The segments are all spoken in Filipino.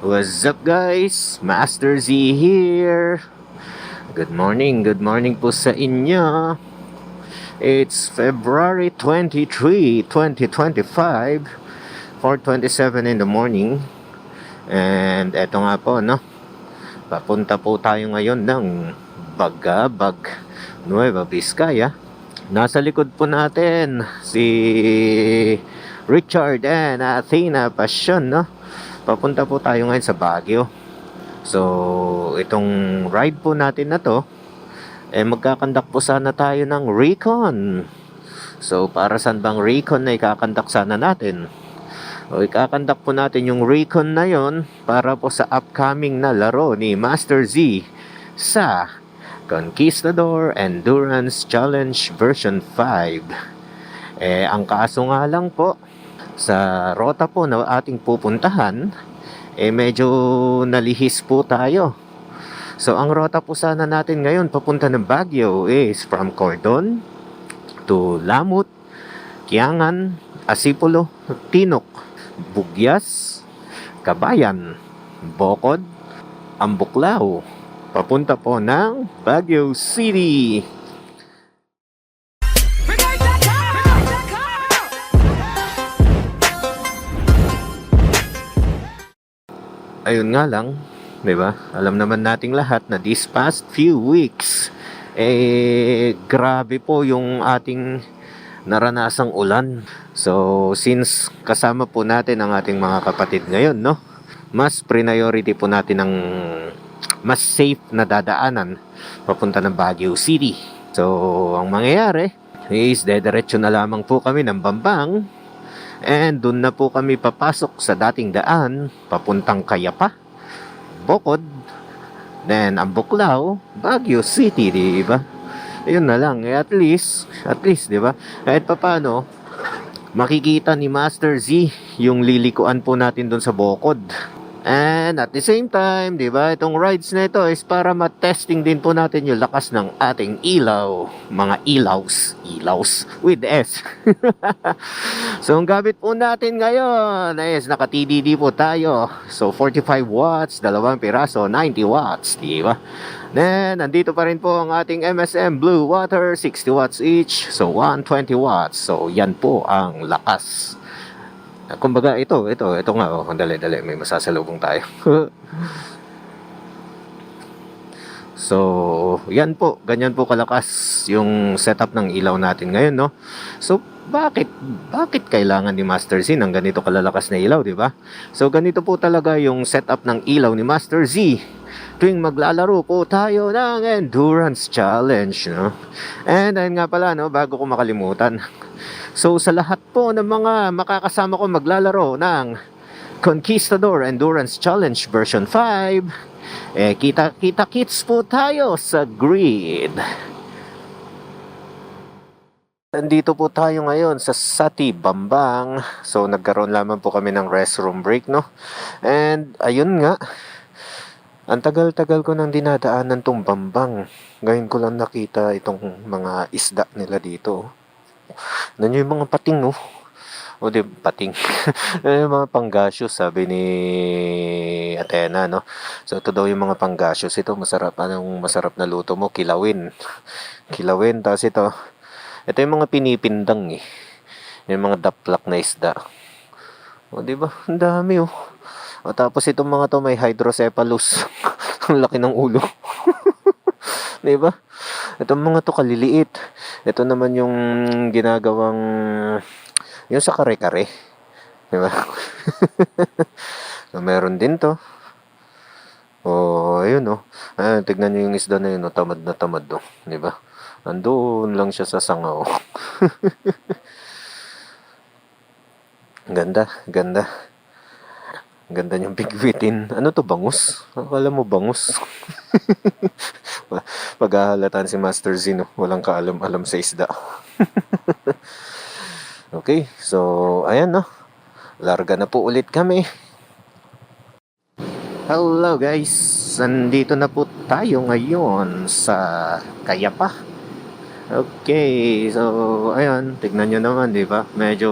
What's up guys? Master Z here. Good morning po sa inyo. It's February 23, 2025, 4:27 in the morning. And eto nga po, no? Papunta po tayo ngayon ng Bagabag, Nueva Vizcaya. Nasa likod po natin si Richard and Athena Passion, no? Papunta po tayo ngayon sa Baguio. So, itong ride po natin na to, magkakandak po sana tayo ng recon. So, para saan bang recon na ikakandak sana natin? O, ikakandak po natin yung recon na yon para po sa upcoming na laro ni Master Z sa Conquistador Endurance Challenge version 5. Ang kaso nga lang po, sa rota po na ating pupuntahan, medyo nalihis po tayo. So, ang rota po sana natin ngayon papunta ng Baguio is from Cordon to Lamut, Kiangan, Asipolo, Tinok, Bugyas, Kabayan, Bocod, Ambuklao, papunta po ng Baguio City. Ayun nga lang, 'di ba? Alam naman nating lahat na these past few weeks grabe po yung ating naranasang ulan. So, since kasama po natin ang ating mga kapatid ngayon, no? Mas priority po natin ang mas safe na dadaanan papunta ng Baguio City. So, ang mangyayari is dediretso na lamang po kami ng Bambang. And doon na po kami papasok sa dating daan papuntang Kayapa, Bocod, then Ambuklao, Baguio City, di ba? Ayun na lang, at least, di ba? Kahit papaano, makikita ni Master Z yung lilikuan po natin doon sa Bocod. And at the same time, di ba, itong rides na ito is para ma-testing din po natin yung lakas ng ating ilaw. Mga ilaws with S. So, ang gamit po natin ngayon is naka-TDD po tayo. So, 45 watts, 2 piraso, 90 watts, di ba? Then, nandito pa rin po ang ating MSM Blue Water, 60 watts each. So, 120 watts. So, yan po ang lakas. Kumbaga, ito nga, dali, may masasalubong tayo. So, yan po, ganyan po kalakas yung setup ng ilaw natin ngayon, no? So, bakit kailangan ni Master Z ng ganito kalalakas na ilaw, di ba? So, ganito po talaga yung setup ng ilaw ni Master Z tuwing maglalaro po tayo ng Endurance Challenge, no? And ayun nga pala, no, bago ko makalimutan. So, sa lahat po ng mga makakasama ko maglalaro ng Conquistador Endurance Challenge version 5, kita-kits po tayo sa grid. Nandito po tayo ngayon sa Sati, Bambang. So, nagkaroon lamang po kami ng restroom break, no? And, ayun nga, ang tagal-tagal ko nang dinadaanan tong Bambang. Ngayon ko lang nakita itong mga isda nila dito. Nanyo yung mga pating, no? O di, pating. Yung mga panggasyos, sabi ni Athena, no? So, ito daw yung mga panggasyos. Ito, masarap. Anong masarap na luto mo? Kilawin. Tapos ito yung mga pinipindang, eh. Yung mga daplak na isda. O, di ba? Ang dami, oh. O, tapos itong mga to may hydrocephalus. Ang laki ng ulo. Di ba? Itong mga to kaliliit. Ito naman yung ginagawang yung sa kare-kare. Di ba? So, meron din to. Ayun, oh. Tignan nyo yung isda na yun, oh. Tamad na tamad, oh. Di ba? Andun lang siya sa sanga, oh. Ganda. Ganda niyang bigwitin. Ano to, bangus? Akala mo bangus? Paghahalatan si Master Z, no? Walang kaalam-alam sa isda. Okay, so ayan, no? Larga na po ulit kami. Hello guys, nandito na po tayo ngayon sa Kayapa. Okay, so ayun, tignan nyo naman, di ba? Medyo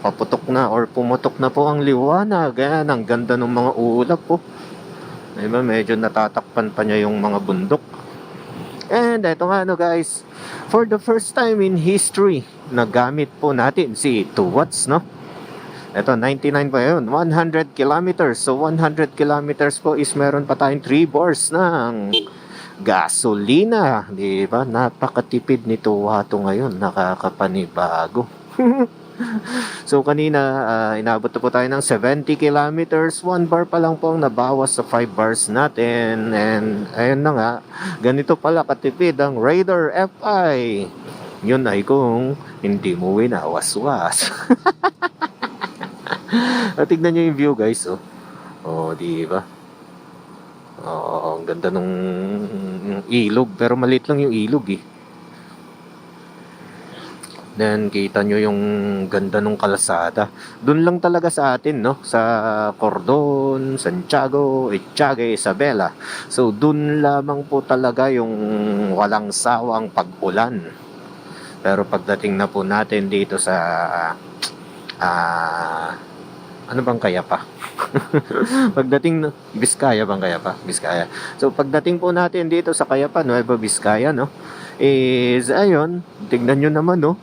paputok na or pumutok na po ang liwanag. Ayan, ang ganda ng mga ulap po. Di ba? Medyo natatakpan pa niya yung mga bundok. And eto nga no guys, for the first time in history, nagamit po natin si 2 watts, no? Ito, 99 pa yun. 100 kilometers. So, 100 kilometers po is meron pa tayong 3 bars ng gasolina. Di ba? Napakatipid nito wato ngayon. Nakakapanibago. So, kanina, inabot na po tayo ng 70 kilometers. 1 bar pa lang po ang nabawas sa 5 bars natin. And, ayun na nga, ganito pala katipid ang Raider FI. Yun ay kung hindi mo winawaswas. Tignan nyo yung view guys, oh. Oh, di ba? Oh, ang ganda nung ilog, pero maliit lang yung ilog eh. Then kita nyo yung ganda nung kalsada. Doon lang talaga sa atin, no? Sa Cordon, Santiago, Etiaga, Isabela. So doon lamang po talaga yung walang sawang pag-ulan. Pero pagdating na po natin dito sa ano bang kaya pa? Pagdating na Biskaya bang kaya pa? Biskaya. So pagdating po natin dito sa Kayapa, Nueva Vizcaya, no? Is ayun, tignan nyo naman, no?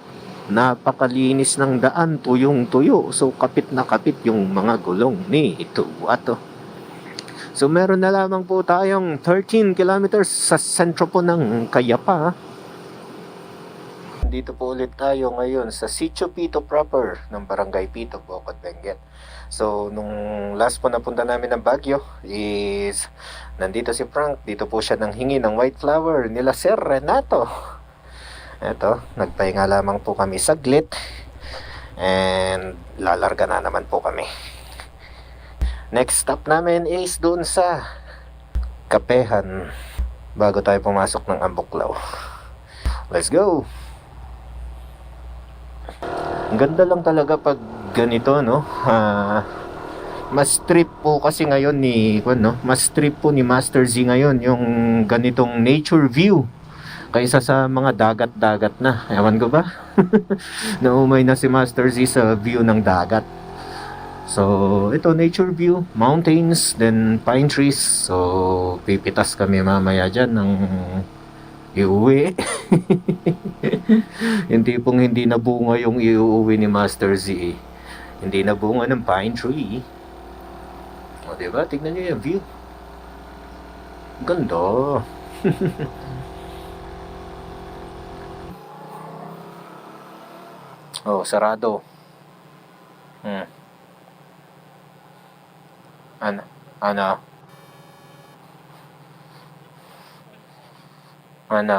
Napakalinis ng daan, tuyong-tuyo. So kapit na kapit yung mga gulong ni ito ato. So meron na lamang po tayong 13 kilometers sa sentro po ng Kayapa. Dito po ulit tayo ngayon sa Sitio Pito proper ng Barangay Pito, Bocod, Benguet. So, nung last po napunta namin ng Baguio is nandito si Frank. Dito po siya nang hingi ng white flower nila Sir Renato. Eto, nagpahinga lamang po kami saglit. And lalarga na naman po kami. Next stop namin is doon sa Kapehan bago tayo pumasok ng Ambuklaw. Let's go! Ang ganda lang talaga pag ganito, no? Mas trip po kasi ngayon ni mas trip po ni Master Z ngayon yung ganitong nature view kaysa sa mga dagat-dagat na. Ewan ko ba? Naumay na si Master Z sa view ng dagat. So, ito nature view, mountains, then pine trees. So, pipitas kami mamaya dyan ng iuwi. Yung tipong hindi nabunga yung iuwi ni Master Z. Hindi nabunga ng pine tree. O diba? Tignan nyo yung view. Ganda. Oh, sarado. Ano? Ano? Ano?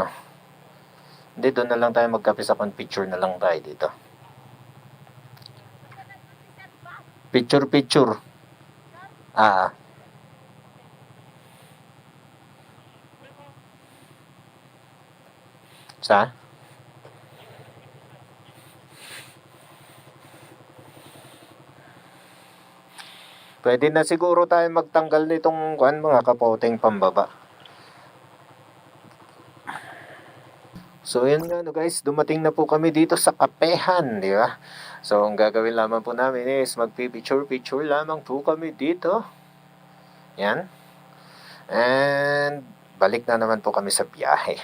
Hindi, doon na lang tayo magkape sa picture na lang tayo dito. Picture. Sa? Pwede na siguro tayo magtanggal nitong mga kapoteng pambaba. So yun nga no guys, dumating na po kami dito sa Kapehan, di ba? So ang gagawin lamang po namin is magpi-picture lamang po kami dito. Yan. And balik na naman po kami sa biyahe.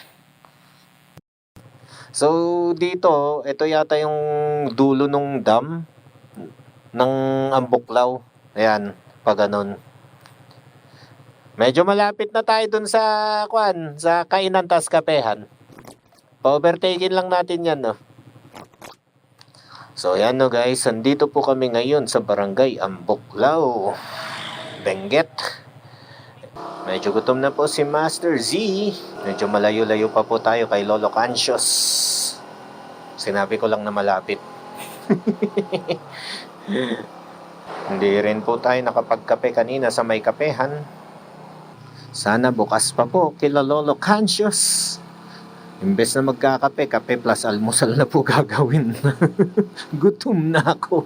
So dito, ito yata yung dulo nung dam ng Ambuklaw. Ayan, pag ganun. Medyo malapit na tayo dun sa sa Kainan tas Kapehan. Pa-overtaken lang natin yan, no? So, yan no guys. Andito po kami ngayon sa Barangay Ambuklaw, Benguet. Medyo gutom na po si Master Z. Medyo malayo-layo pa po tayo kay Lolo Cancios. Sinabi ko lang na malapit. Hindi rin po tayo nakapagkape kanina sa may kapehan. Sana bukas pa po kila Lolo Cancios. Imbes na magkakape, kape plus almusal na po gagawin. Gutom na ako.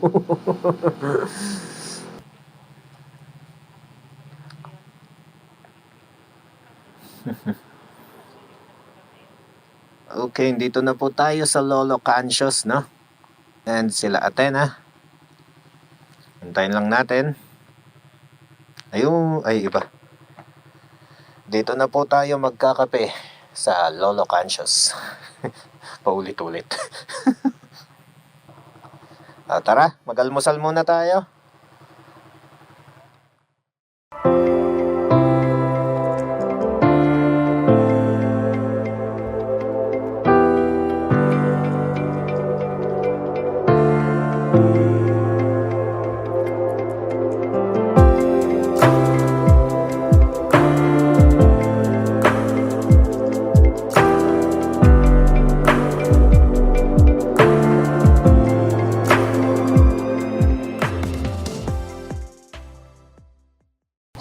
Okay, dito na po tayo sa Lolo Cancios, no? And sila Athena. Hintayin lang natin. Ayun, ay iba. Dito na po tayo magkakape sa Lolo Cancios. Paulit-ulit. Tara, mag-almusal muna tayo.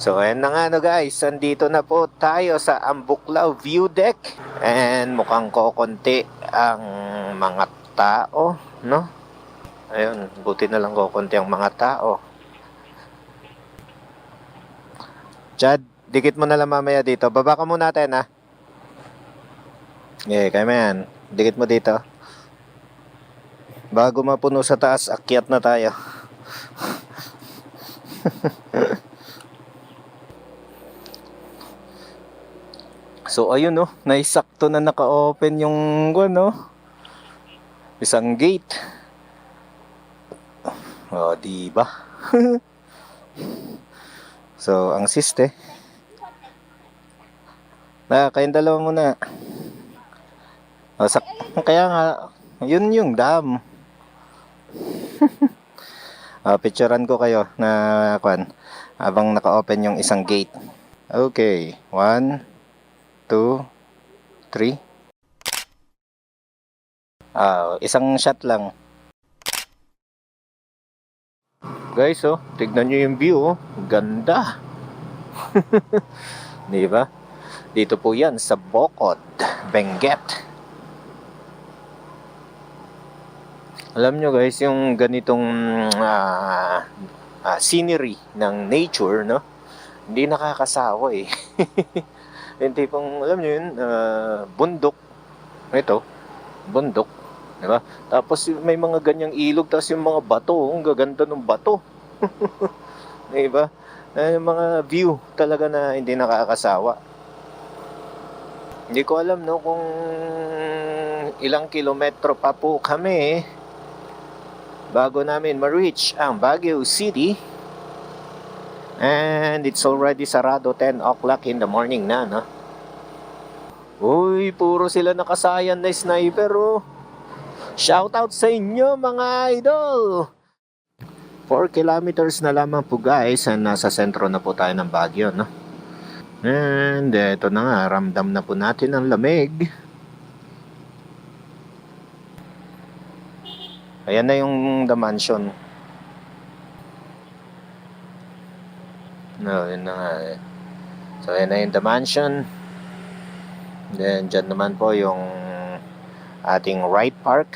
So ayan na nga guys, andito na po tayo sa Ambuklaw View Deck. And mukhang kokonti ang mga tao, no? Ayun, buti na lang kokonti ang mga tao. Chad, dikit mo na lang mamaya dito. Baba ka muna natin, ha? Kaya man, dikit mo dito. Bago mapuno sa taas, akyat na tayo. So ayun, no, naisakto na naka-open yung isang gate. Di ba? So ang siste. Kayong dalawa muna. Kaya nga, yun yung dam. Picturean ko kayo na habang naka-open yung isang gate. Okay, 1, 2, 3. Isang shot lang. Guys, tignan nyo yung view, ganda. Di ba? Dito po yan sa Bocod, Benguet. Alam nyo guys, yung ganitong scenery ng nature, no? Hindi nakakasawa eh. Yung tipong, alam nyo yun, bundok. Ito, bundok. Diba? Tapos may mga ganyang ilog, tapos yung mga bato, ang gaganda ng bato. Diba? Yung mga view talaga na hindi nakakasawa. Hindi ko alam, no, kung ilang kilometro pa po kami bago namin ma-reach ang Baguio City. And it's already sarado 10 o'clock in the morning na, no? Uy, puro sila nakasayan na sniper, oh. Shout out sa inyo, mga idol! 4 kilometers na lamang po guys, and nasa sentro na po tayo ng Baguio, no? And eto na nga, ramdam na po natin ang lamig. Ayan na yung The Mansion. No, yun na nga eh. So, ayan na yung The Mansion. Then, dyan naman po yung ating Wright Park.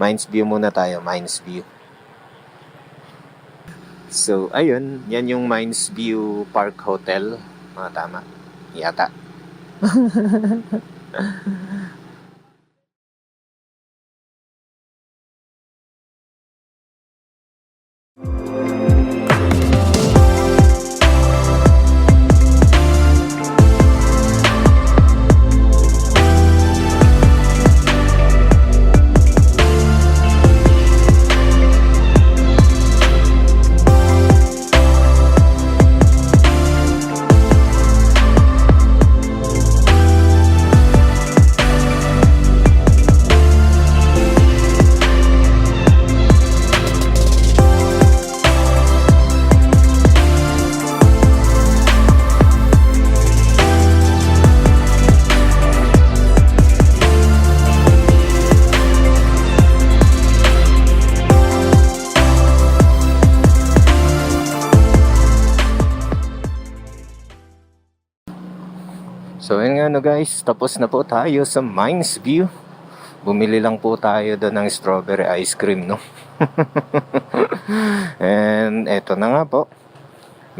Mines View muna tayo, Mines View. So, ayun. Yan yung Mines View Park Hotel. Tama. Yata. So yun nga guys, tapos na po tayo sa Mines View. Bumili lang po tayo doon ng strawberry ice cream, no? And eto na nga po.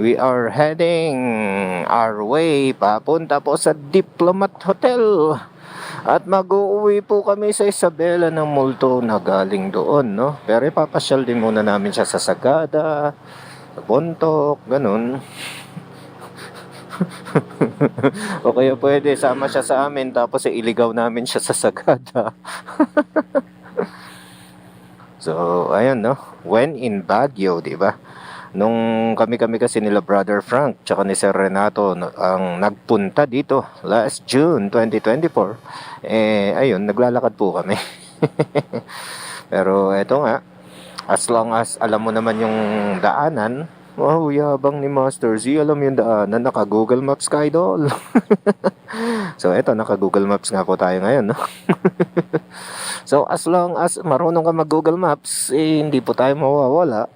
We are heading our way papunta po sa Diplomat Hotel. At mag-uuwi po kami sa Isabela ng Multo na galing doon, no? Pero ipapasyal din muna namin siya sa Sagada, sa Bontok, ganun. O kaya pwede, sama siya sa amin tapos iligaw namin siya sa Sagada. So, ayun, no? When in Baguio, di ba? Nung kami kasi nila Brother Frank tsaka ni Sir Renato ang nagpunta dito last June 2024, ayun, naglalakad po kami. Pero eto nga, as long as alam mo naman yung daanan, wow, yabang ni Master Z, alam yung daanan, naka Google Maps ka, idol. So eto, naka Google Maps nga po tayo ngayon, no? So as long as marunong ka mag Google Maps, hindi po tayo mawawala.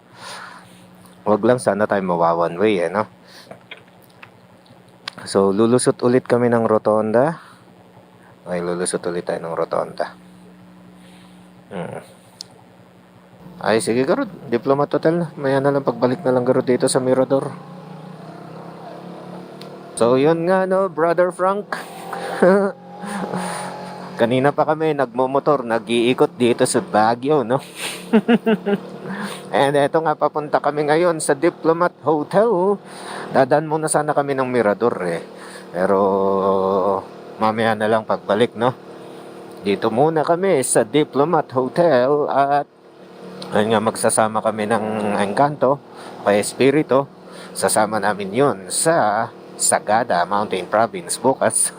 Wag lang sana tayo mawa-one way, no? So, lulusot ulit kami ng rotonda. Ay, lulusot ulit tayo ng rotonda. Ay, sige, Garud. Diplomat Hotel. Maya na lang pagbalik na lang, Garud, dito sa Mirador. So, yun nga, no, Brother Frank. Kanina pa kami nagmomotor, nag-iikot dito sa Baguio, no? And eto nga, papunta kami ngayon sa Diplomat Hotel. Dadaan muna sana kami ng Mirador, pero mamaya na lang pagbalik, no? Dito muna kami sa Diplomat Hotel. At ayun nga, magsasama kami ng Encanto kay Espiritu. Sasama namin yun sa Sagada Mountain Province bukas.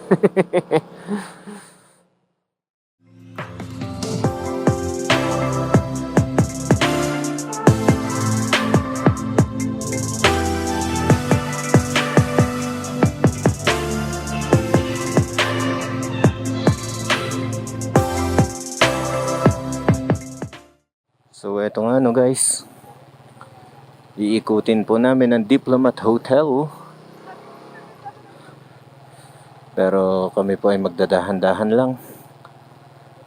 So eto nga, no, guys, iikutin po namin ang Diplomat Hotel. Pero kami po ay magdadahan-dahan lang.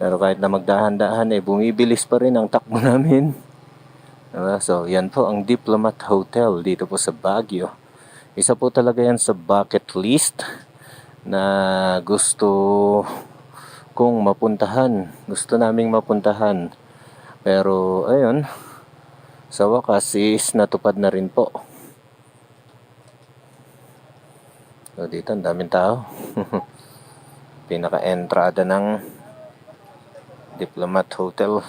Pero kahit na magdahan-dahan, bumibilis pa rin ang takbo namin. Diba? So yan po ang Diplomat Hotel dito po sa Baguio. Isa po talaga yan sa bucket list na gusto kong mapuntahan. Gusto naming mapuntahan. Pero ayun, sa wakas is natupad na rin po. So dito ang daming tao. Pinaka-entrada ng Diplomat Hotel.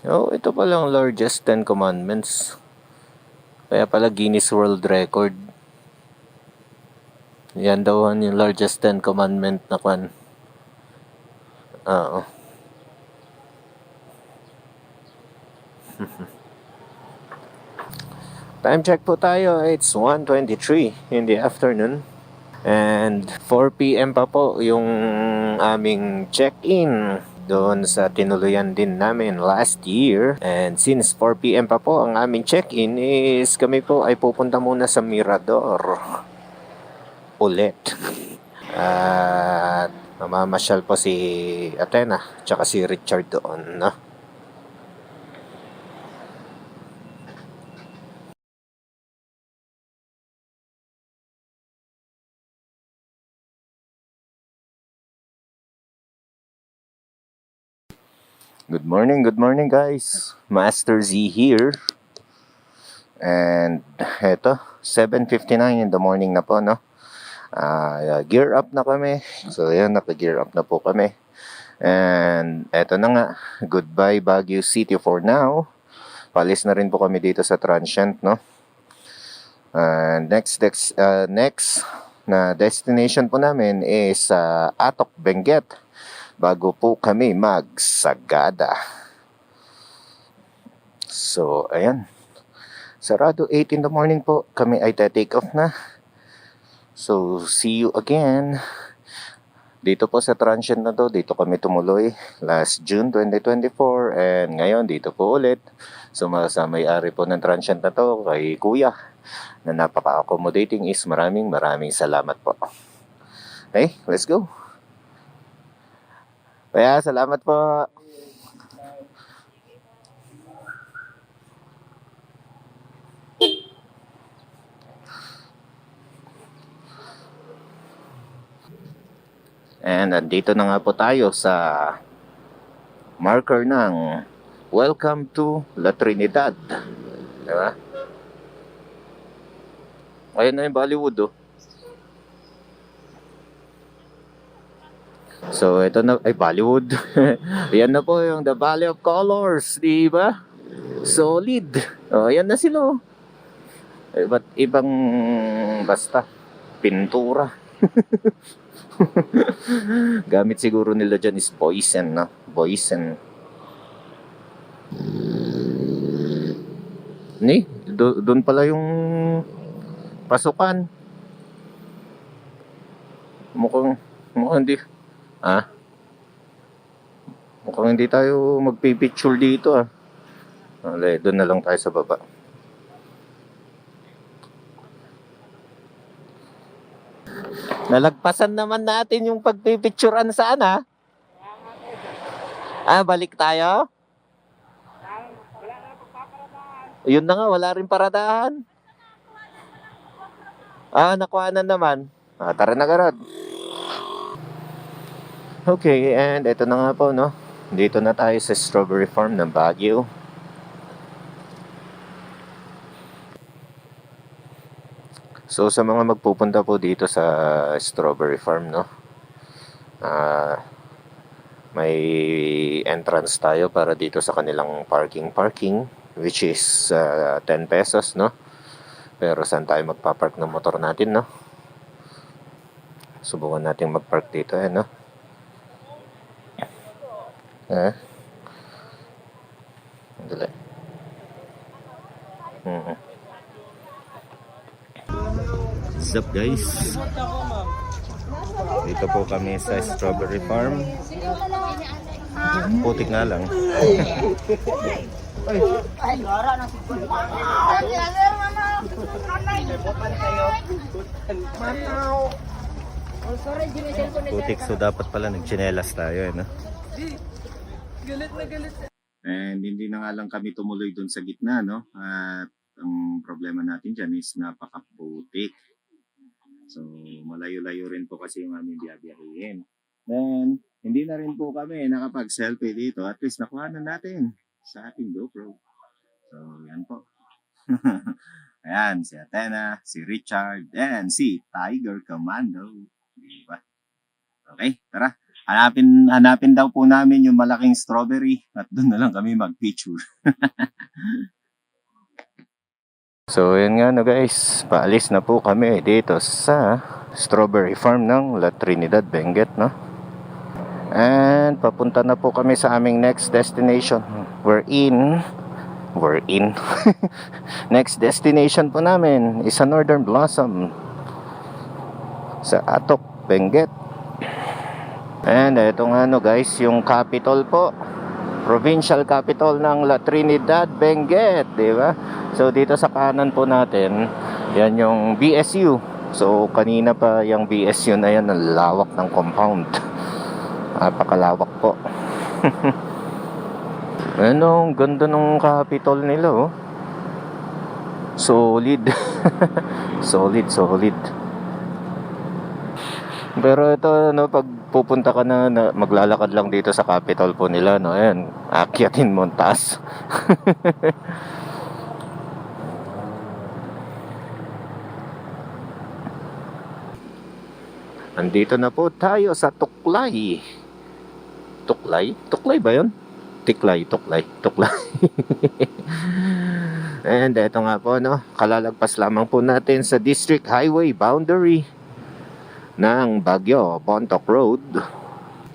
Oh, ito pala ang largest 10 commandments. Kaya pala Guinness World Record. Yan daw yung largest 10 commandment na kwan. Oo. Time check po tayo. It's 1:23 in the afternoon. And 4 p.m. pa po yung aming check-in doon sa tinuluyan din namin last year. And since 4 p.m. pa po ang aming check-in, is kami po ay pupunta muna sa Mirador ulit. At mamamasyal po si Athena tsaka si Richard doon, no? Good morning guys. Master Z here. And eto, 7:59 in the morning na po, no? Gear up na kami. So yan, naka-gear up na po kami. And eto na nga, goodbye Baguio City for now. Palis na rin po kami dito sa Transient, no? And next na destination po namin is Atok, Benguet, bago po kami mag-Sagada. So ayan, sarado 8 in the morning po, kami ay take off na. So see you again dito po sa Transient na to. Dito kami tumuloy last June 2024, and ngayon dito po ulit. So sa may-ari po ng Transient na to, kay Kuya, na napaka-accommodating, is maraming salamat po. Okay, let's go. Kaya, salamat po. And nandito na nga po tayo sa marker ng Welcome to La Trinidad. Diba? Ayun na yung Bollywood, oh. So, ito na, ay Bollywood. Yan na po yung The Valley of Colors, di ba? Solid. Oh, yan na sila, oh. Iba't ibang, basta, pintura. Gamit siguro nila dyan is Boysen, no? Boysen. Doon pala yung pasukan. Mukhang hindi. Mukhang hindi tayo magpipicture dito, ah. Doon na lang tayo sa baba. Nalagpasan naman natin yung pagpipicturean saan, ha? Balik tayo? Yun na nga, wala rin paradahan. Nakuha na naman. Tara na, Garod. Okay, and ito na nga po, no? Dito na tayo sa strawberry farm ng Baguio. So, sa mga magpupunta po dito sa strawberry farm, no? May entrance tayo para dito sa kanilang parking, which is 10 pesos, no? Pero saan tayo magpapark ng motor natin, no? Subukan natin magpark dito, no? Dali. What's up, guys? Dito po kami sa strawberry farm. Putik nga lang. Putik, so dapat pala nagchinelas tayo, no? Galit na galit. And hindi na nga lang kami tumuloy dun sa gitna, no? At ang problema natin dyan is napakaputik. So, malayo-layo rin po kasi yung aming biyabiyahin. Then, hindi na rin po kami nakapag-selfie dito. At least nakuha na natin sa ating GoPro. So, yan po. Ayan, si Athena, si Richard, and si Tiger Commando. Diba? Okay, tara. Hanapin daw po namin yung malaking strawberry at doon na lang kami mag-picture. So, yun nga, no, guys. Paalis na po kami dito sa strawberry farm ng La Trinidad, Benguet, no? And papunta na po kami sa aming next destination. We're in. Next destination po namin is sa Northern Blossom sa Atok, Benguet. And ito nga, no, guys, yung capital po, provincial capital ng La Trinidad, Benguet, di ba? So dito sa kanan po natin, yan yung BSU. So kanina pa yung BSU na yan, ang lawak ng compound. Napakalawak po. Ano, ang ganda ng capital nila, oh. Solid. solid. Pero ito, no, pag pupunta ka na, maglalakad lang dito sa capital po nila, no, ayan, akyatin mo ang taas. Andito na po tayo sa Tuklay. Tuklay ba yun? Tuklay. And ito nga po, no, kalalagpas lamang po natin sa District Highway boundary ng Baguio, Bontoc Road.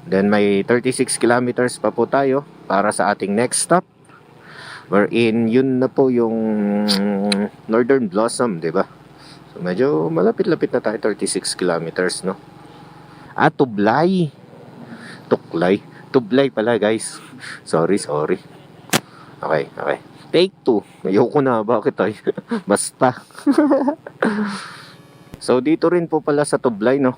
Then may 36 kilometers pa po tayo para sa ating next stop. Wherein yun na po yung Northern Blossom, di ba? So medyo malapit-lapit na tayo, 36 kilometers, no? Tublay. Tublay pala, guys. Sorry. Okay. Take 2. Ayoko na, bakit ay? Basta. So dito rin po pala sa Tublay, no.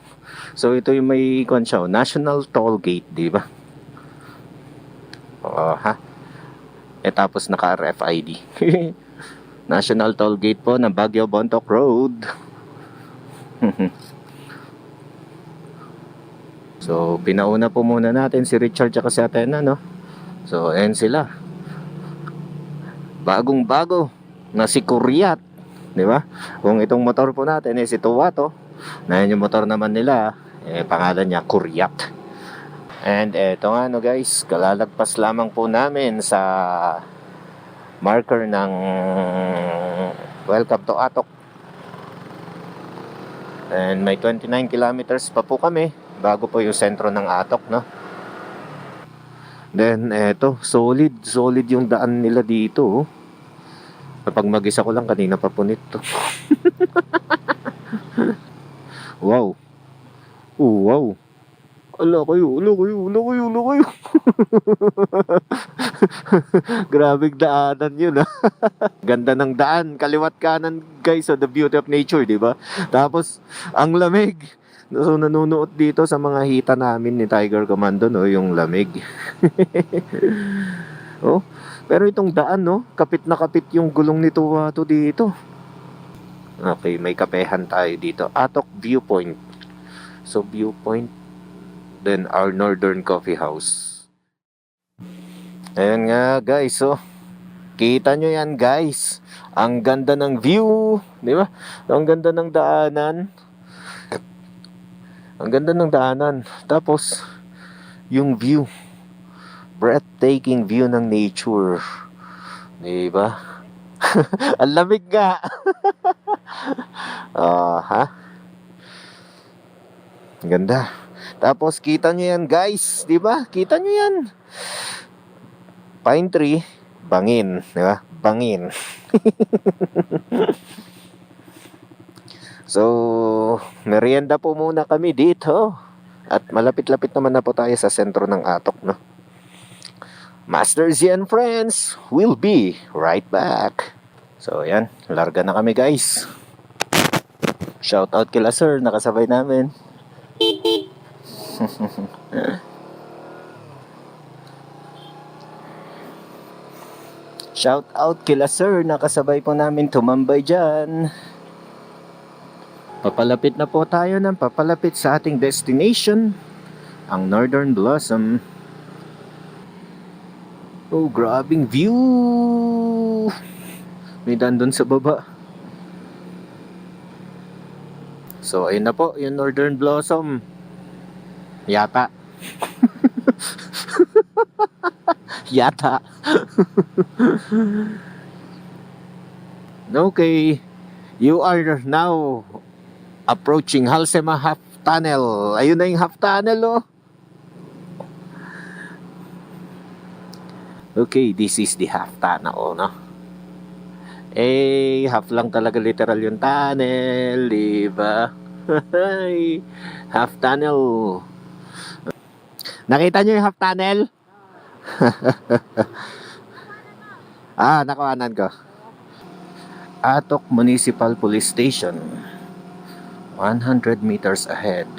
So ito yung may National Toll Gate, di ba? Oh, ha? Tapos naka RFID. National Toll Gate po ng Baguio Bontoc Road. So, pinauna po muna natin si Richard at si Athena, no? So, ayan sila. Bagong-bago na si Kuryat, di ba? Kung itong motor po natin si Tuwato, na yun yung motor naman nila, pangalan niya Kuryat. And eto nga no guys, kalalagpas lamang po namin sa marker ng Welcome to Atok. And may 29 kilometers pa po kami bago po yung sentro ng Atok, no? Then eto, solid yung daan nila dito. Kapag mag-isa ko lang, kanina pa po nito. Wow. Wow. Ala kayo. Grabing daanan yun, ha. Ganda ng daan, kaliwat kanan guys, so the beauty of nature, di ba? Tapos ang lamig. So nanonood dito sa mga hita namin ni Tiger Commando, no, yung lamig. Oh, pero itong daan, no, kapit na kapit yung gulong nito dito. Okay, may kapehan tayo dito. Atok Viewpoint. So viewpoint, then our Northern Coffee House. Ayan nga guys, so kita nyo yan guys, ang ganda ng view, di ba? Ang ganda ng daanan, tapos yung view, breathtaking view ng nature, di ba? Ang lamig nga. Ha? Ganda. Tapos kita nyo yan guys, di ba? Kita nyo yan. Pine tree, bangin, di ba? Bangin. So, merienda po muna kami dito. At malapit-lapit naman na po tayo sa sentro ng Atok, no? Master Z and friends, we'll be right back. So, yan, larga na kami guys. Shout out kila sir, nakasabay namin. Shout out kila sir, nakasabay po namin tumambay dyan. Papalapit na po tayo ng papalapit sa ating destination, ang Northern Blossom. Oh, grabing view. May dandon sa baba. So, ayun na po, yung Northern Blossom. Yata. Yata. Okay. You are now approaching Halsema Half Tunnel. Ayun na yung half tunnel, oh. Okay, this is the half tunnel, no? Half lang talaga literal yung tunnel, diba? Half tunnel. Nakita nyo yung half tunnel? Nakuhanan ko. Atok Municipal Police Station, 100 meters ahead.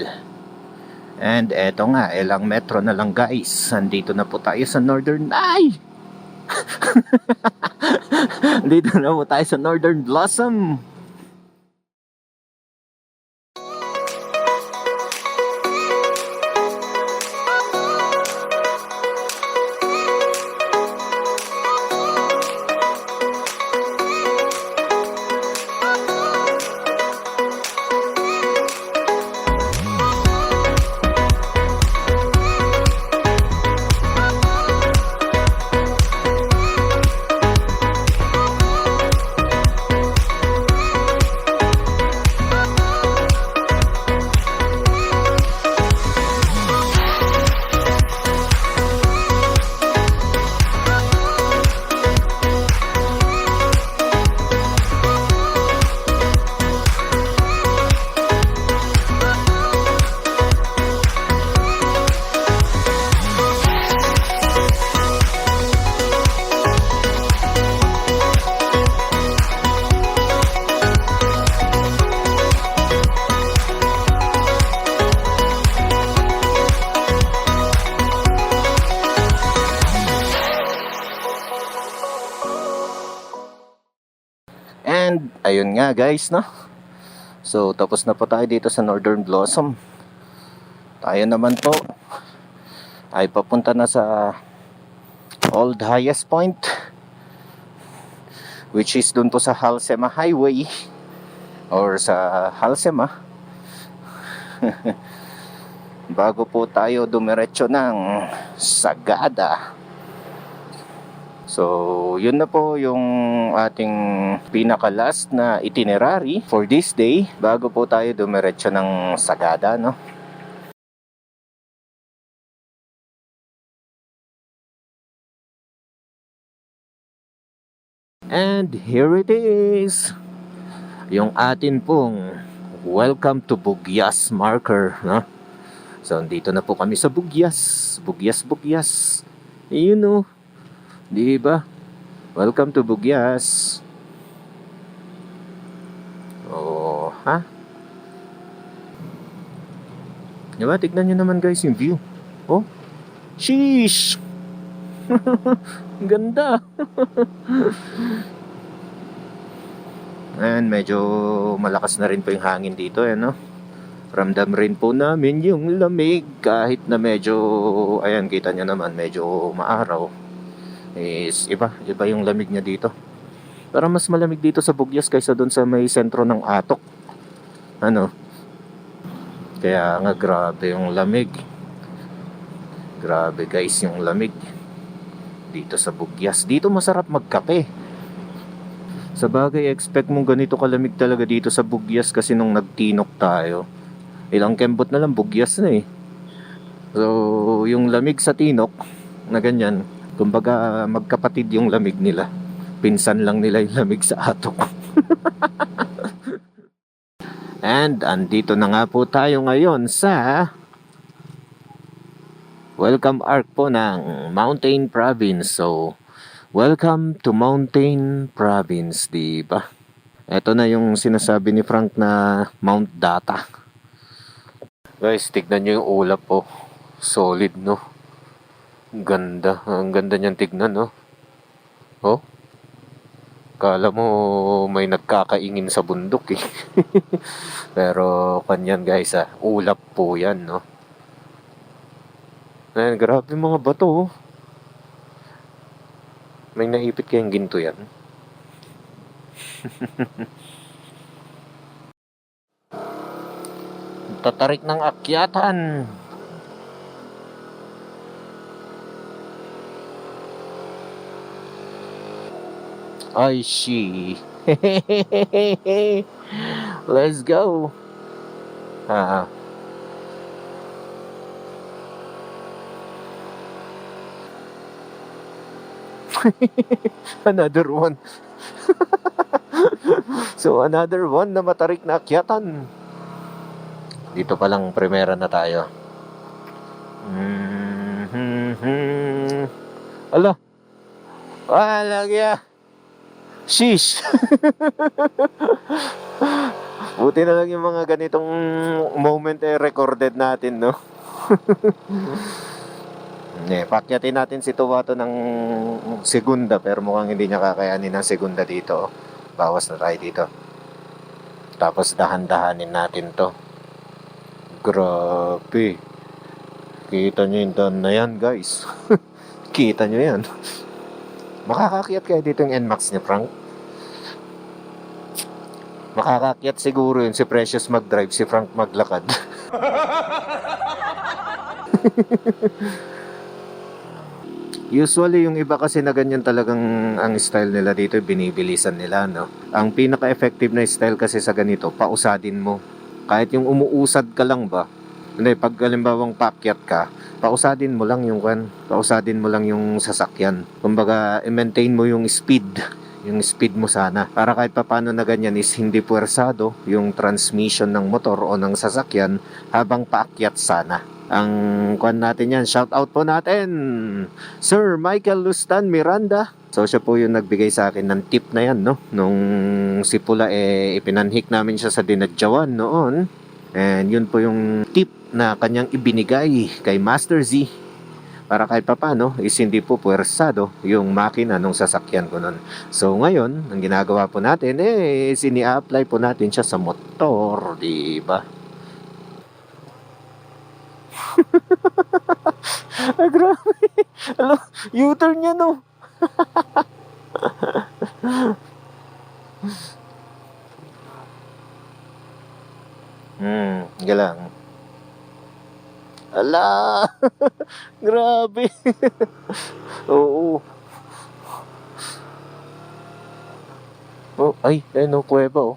And eto nga, ilang metro na lang guys, nandito na po tayo sa Northern Dito na po tayo sa Northern Blossom. ayun nga guys, no? So tapos na po tayo dito sa Northern Blossom. Tayo naman po ay papunta na sa Old Highest Point, which is dun po sa Halsema Highway or sa Halsema. Bago po tayo dumiretso ng Sagada. So, yun na po yung ating pinaka-last na itinerary for this day bago po tayo dumiretso ng Sagada, no? And here it is, yung atin pong welcome to Bugyas marker, no? So, dito na po kami sa Bugyas. Bugyas. You know, di ba? Welcome to Bugyas. Oh, ha? Diba? Tignan nyo naman guys yung view. Oh, sheesh! Ganda! And medyo malakas na rin po yung hangin dito, eh, no? Ramdam rin po namin yung lamig kahit na medyo, ayan, kita nyo naman, medyo maaraw. Is iba yung lamig niya dito. Parang mas malamig dito sa Bugyas kaysa doon sa may sentro ng Atok. Ano? Kaya nga grabe yung lamig. Grabe guys yung lamig dito sa Bugyas. Dito masarap magkape. Sa bagay, expect mong ganito kalamig talaga dito sa Bugyas kasi nung nagtinok tayo, ilang kembot na lang Bugyas na eh. So, yung lamig sa tinok na ganyan, kumbaga magkapatid yung lamig nila. Pinsan lang nila yung lamig sa Atok. And andito na nga po tayo ngayon sa welcome arc po ng Mountain Province. So, welcome to Mountain Province, diba? Ito na yung sinasabi ni Frank na Mount Data. Guys, tignan nyo yung ulap po. Solid, no? Ganda. Ang ganda niyang tignan, no? Oh? Kala mo may nagkakaingin sa bundok, eh. Pero, kanyan guys, ulap po yan, no? Ayan, grabe mga bato, oh. May naipit kayang ginto yan. Tatarik ng akyatan. I see. Let's go. Another one. So another one na matarik na akyatan. Dito pa lang primera na tayo. Ala. Kya. Sheesh. Buti na lang yung mga ganitong moment recorded natin, no? Pakyatin natin si Tuwato ng segunda, pero mukhang hindi niya kakayanin ng segunda dito. Bawas na tayo dito. Tapos dahan-dahanin natin to. Grabe. Kita nyo yung doon na yan, guys. Kita nyo yan. Makakakyat kaya dito yung NMAX niya, Frank? Makakakyat siguro yun si Precious mag-drive, si Frank maglakad. Usually yung iba kasi na ganyan talagang ang style nila dito, binibilisan nila, no? Ang pinaka-effective na style kasi sa ganito, pausadin mo. Kahit yung umuusad ka lang ba, hindi, pag halimbawang pakyat ka, pausadin mo lang yung sasakyan. Kumbaga, i-maintain mo yung speed mo sana. Para kahit paano na ganyan is hindi puwersado yung transmission ng motor o ng sasakyan habang paakyat sana. Ang kwan natin yan, shout out po natin, Sir Michael Lustan Miranda. So siya po yung nagbigay sa akin ng tip na yan, no? Nung si Pula ipinanhik namin siya sa Dinadjawan noon. And yun po yung tip na kanyang ibinigay kay Master Z para kahit papano is hindi po puwersado yung makina nung sasakyan ko nun. So ngayon, ang ginagawa po natin is ini-apply po natin siya sa motor, di ba? Ay, grabe. Alam, U-turn niya, no? Galang. Ala! Grabe. Oo. Oh, ay, no, kuweba, oh.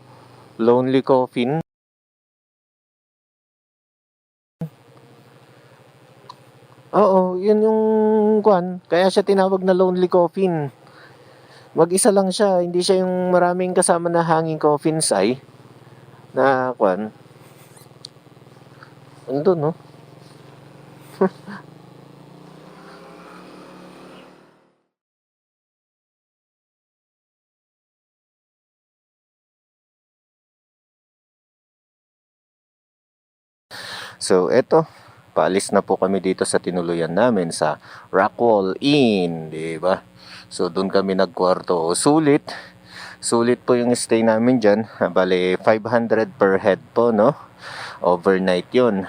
Lonely Coffin. Oo, yun yung kwan. Kaya siya tinawag na Lonely Coffin. Mag-isa lang siya. Hindi siya yung maraming kasama na hanging coffins ay. Na kwan. Andun, no? So, eto. Paalis na po kami dito sa tinuluyan namin sa Rockwall Inn, di ba? So, doon kami nagkwarto. Sulit. Sulit po yung stay namin dyan. Bale, 500 per head po, no? Overnight yun.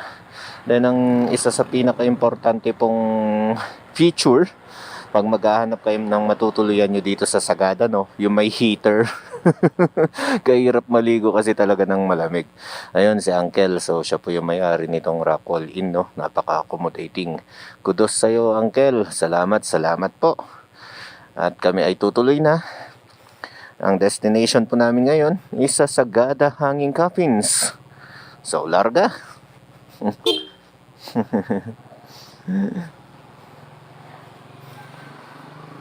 Then, ang isa sa pinaka-importante pong feature, pag maghahanap kayo ng matutuluyan nyo dito sa Sagada, no? Yung may heater. Kahirap maligo kasi talaga ng malamig. Ayun si Uncle, so siya po yung may-ari nitong Rockwall Inn, no? Napaka-accommodating. Kudos sa'yo, Uncle. Salamat po. At kami ay tutuloy na. Ang destination po namin ngayon is sa Sagada Hanging Coffins. So, larga.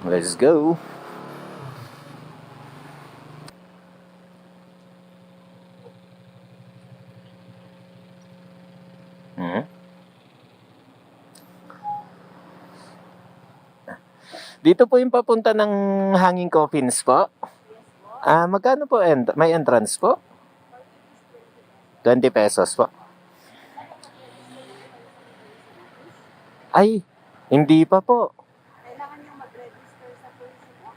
Let's go. Dito po yung papunta ng Hanging Coffins po. Magkano po may entrance po? 20 pesos po. Ay, hindi pa po. Kailangan nyo mag-register sa tourism office po.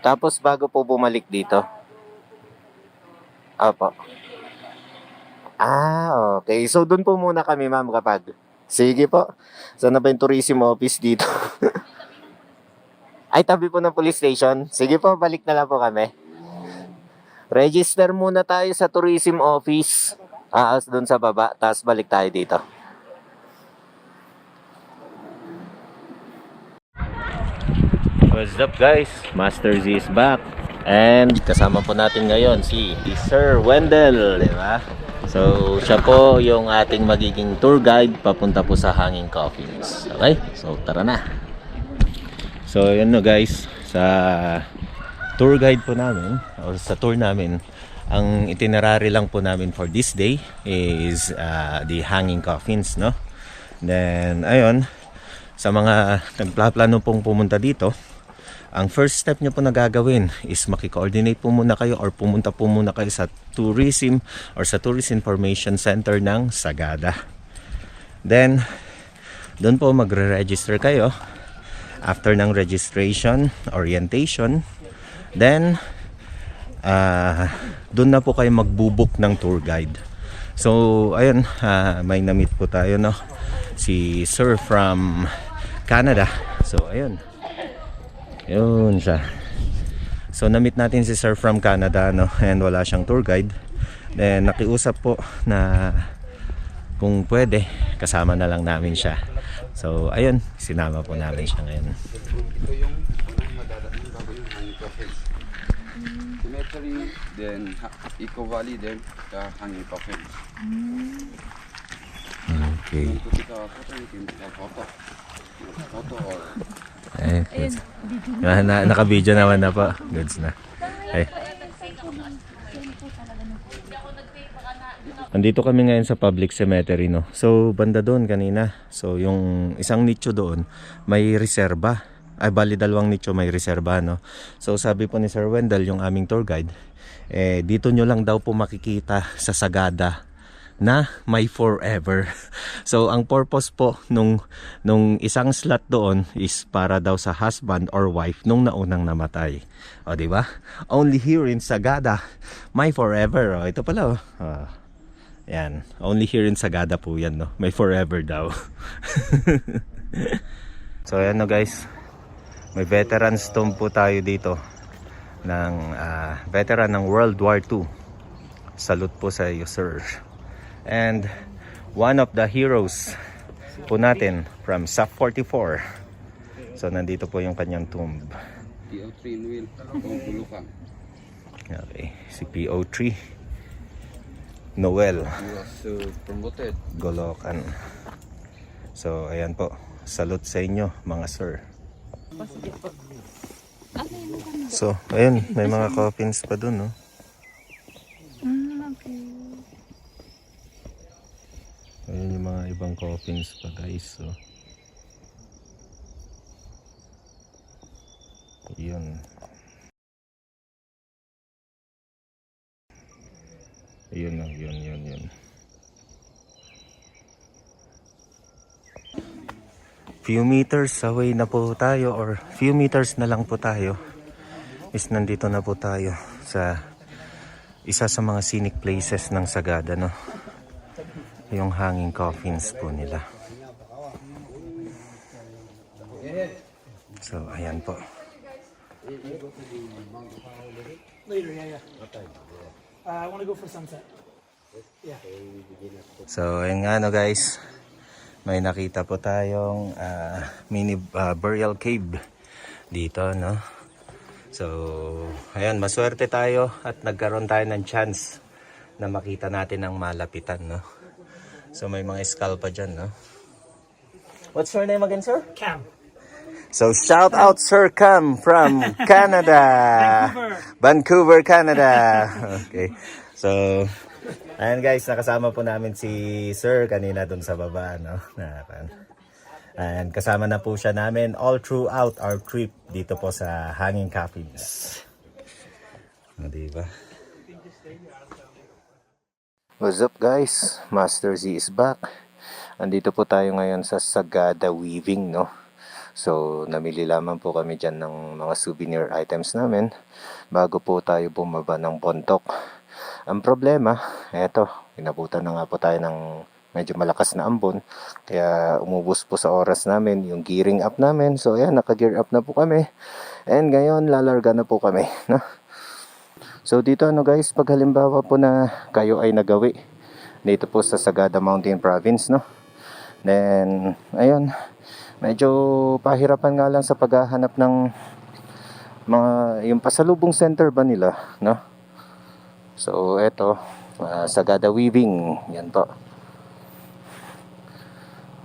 Tapos bago po bumalik dito. Opo. Okay. So, doon po muna kami, ma'am, kapag. Sige po. Sana ba yung tourism office dito? Ay, tabi po ng police station. Sige po, balik na lang po kami. Register muna tayo sa tourism office. Doon sa baba. Tapos balik tayo dito. What's up, guys? Master Z is back. And kasama po natin ngayon si Sir Wendell, di ba? So, siya po yung ating magiging tour guide papunta po sa Hanging Coffins. Okay? So, tara na. So, yun no guys, sa tour guide po namin, or sa tour namin, ang itinerary lang po namin for this day is the Hanging Coffins, no? Then, ayun, sa mga nagplaplano pong pumunta dito, ang first step nyo po na gagawin is makikoordinate po muna kayo or pumunta po muna kayo sa tourism or sa Tourist Information Center ng Sagada. Then, doon po magre-register kayo. After ng registration, orientation, then doon na po kayo magbubook ng tour guide. So, ayun, may na-meet po tayo, no? Si Sir from Canada. So, ayun. Yun siya. So, na-meet natin si Sir from Canada, no? And wala siyang tour guide. Then, nakiusap po na kung pwede, kasama na lang namin siya. So, ayun, sinama po namin siya ngayon. Ito yung madadating bago yung Hanging Coffins. Cemetery, then Eco Valley, then the Hanging Coffins. Okay. Kung kita photo, you can take photo or... Goods. Naka-video naman na po. Goods na. Andito kami ngayon sa public cemetery, no. So banda doon kanina. So yung isang nicho doon may reserba. Ay bali dalawang nicho may reserba, no. So sabi po ni Sir Wendell, yung aming tour guide, dito nyo lang daw po makikita sa Sagada na may forever. So ang purpose po nung isang slot doon is para daw sa husband or wife nung naunang namatay. O di ba? Only here in Sagada may forever. O, ito pala oh. Yan. Only here in Sagada po yan, no. May forever daw. So ayan no guys. May veterans tomb po tayo dito ng veteran ng World War II. Salute po sa iyo, sir. And one of the heroes po natin from SAF 44. So nandito po yung kanyang tomb. PO3 Noel, Bulukan. Okay, si PO3 Noel He was promoted. Golokan. So ayan po, salute sa inyo mga sir. So ayun, may mga coffins pa dun, no? Okay. Ayun yung mga ibang coffins pa guys. So yun. Yun. Few meters away na po tayo, or few meters na lang po tayo, is nandito na po tayo sa isa sa mga scenic places ng Sagada, no? Yung hanging coffins po nila. So ayan po. Later, yeah. I want to go for sunset. Yeah. So ayun nga no guys, may nakita po tayong mini burial cave dito, no? So ayan, maswerte tayo at nagkaroon tayo ng chance na makita natin ang malapitan, no? So may mga skull pa dyan, no? What's your name again, sir? Cam. So shout out Sir Cam from Canada. Vancouver, Canada. Okay. So ayan guys, nakasama po namin si Sir kanina dun sa baba, no? And kasama na po siya namin all throughout our trip dito po sa Hanging Coffins. O, diba? What's up guys? Master Z is back. Andito po tayo ngayon sa Sagada Weaving, no? So, namili lamang po kami dyan ng mga souvenir items namin bago po tayo bumaba ng Bontoc. Ang problema, eto, inabutan na nga po tayo ng medyo malakas na ambon. Kaya umubos po sa oras namin yung gearing up namin. So, ayan, naka-gear up na po kami. And ngayon, lalarga na po kami, no? So, dito ano guys, pag halimbawa po na kayo ay nagawi dito po sa Sagada Mountain Province, no? Then, ayun, medyo pahirapan nga lang sa paghahanap ng mga yung pasalubong center ba nila, no? So eto, Sagada Weaving, yan po.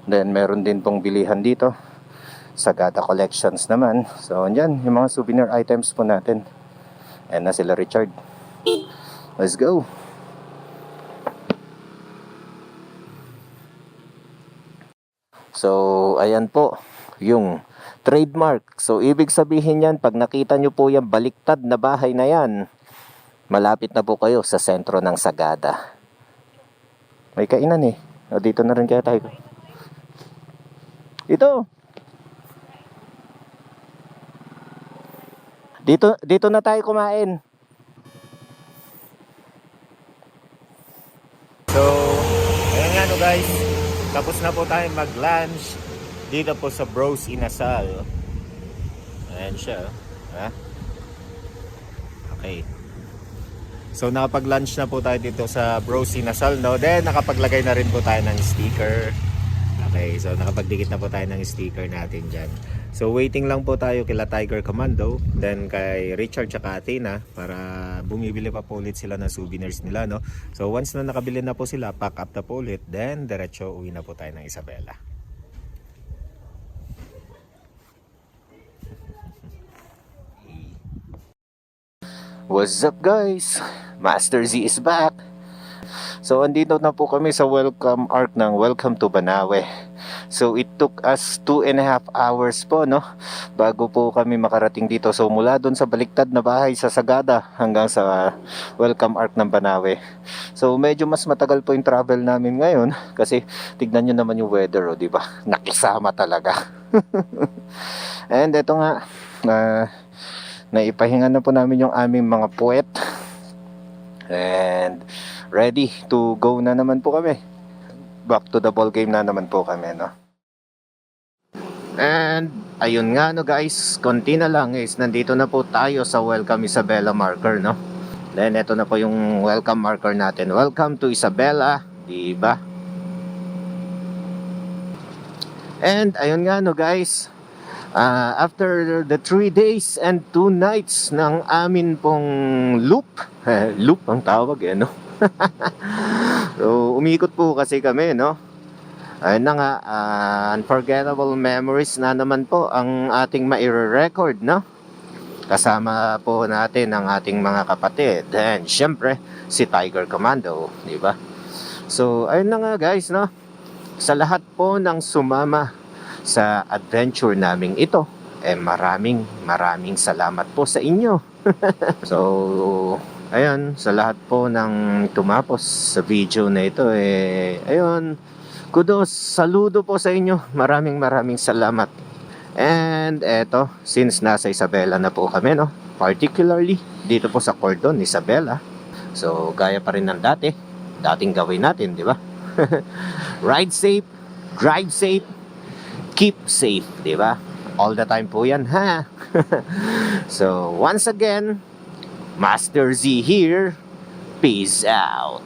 Then meron din pong bilihan dito, Sagada Collections naman. So andyan yung mga souvenir items po natin. Ayan na sila Richard. Let's go. So, ayan po, yung trademark. So, ibig sabihin yan, pag nakita nyo po yung baliktad na bahay na yan, malapit na po kayo sa sentro ng Sagada. May kainan eh. O, dito na rin kaya tayo. Dito na tayo kumain. So, ayan nga no guys, tapos na po tayo mag-lunch dito po sa Bros Inasal. Ayan siya, ha? Okay. So nakapag-lunch na po tayo dito sa Bros Inasal, no? Then nakapaglagay na rin po tayo ng sticker. Okay, so nakapagdikit na po tayo ng sticker natin dyan. So waiting lang po tayo kila Tiger Commando, then kay Richard tsaka Athena para bumibili pa po ulit sila ng souvenirs nila, no? So once na nakabili na po sila, pack up na po ulit, then diretso uwi na po tayo ng Isabela. What's up guys? Master Z is back. So andito na po kami sa welcome arc ng Welcome to Banawe. So it took us 2.5 hours po, no, bago po kami makarating dito. So mula doon sa baliktad na bahay sa Sagada hanggang sa Welcome Ark ng Banawe. So medyo mas matagal po yung travel namin ngayon kasi tignan nyo naman yung weather, oh, di ba? Nakisama talaga. And eto nga, naipahinga na po namin yung aming mga puwet. And ready to go na naman po kami. Back to the ball game na naman po kami, no? And ayun nga, no guys, konti na lang is nandito na po tayo sa Welcome Isabela marker, no? Then ito na po yung welcome marker natin. Welcome to Isabela, di ba? And ayun nga, no guys, after the 3 days and 2 nights ng amin pong loop, loop ang tawag, no? So umikot po kasi kami, no? Ayun na nga, unforgettable memories na naman po ang ating maire-record, no? Kasama po natin ang ating mga kapatid. And syempre, si Tiger Commando, di ba? So, ayun na nga guys, no? Sa lahat po ng sumama sa adventure naming ito, maraming salamat po sa inyo. So, ayun, sa lahat po ng tumapos sa video na ito, ayun, kudos, saludo po sa inyo. Maraming salamat. And eto, since nasa Isabela na po kami, no? Particularly dito po sa Cordon, Isabela. So, gaya pa rin ng dating gawin natin, di ba? Ride safe, drive safe, keep safe, di ba? All the time po yan, ha? So, once again, Master Z here. Peace out.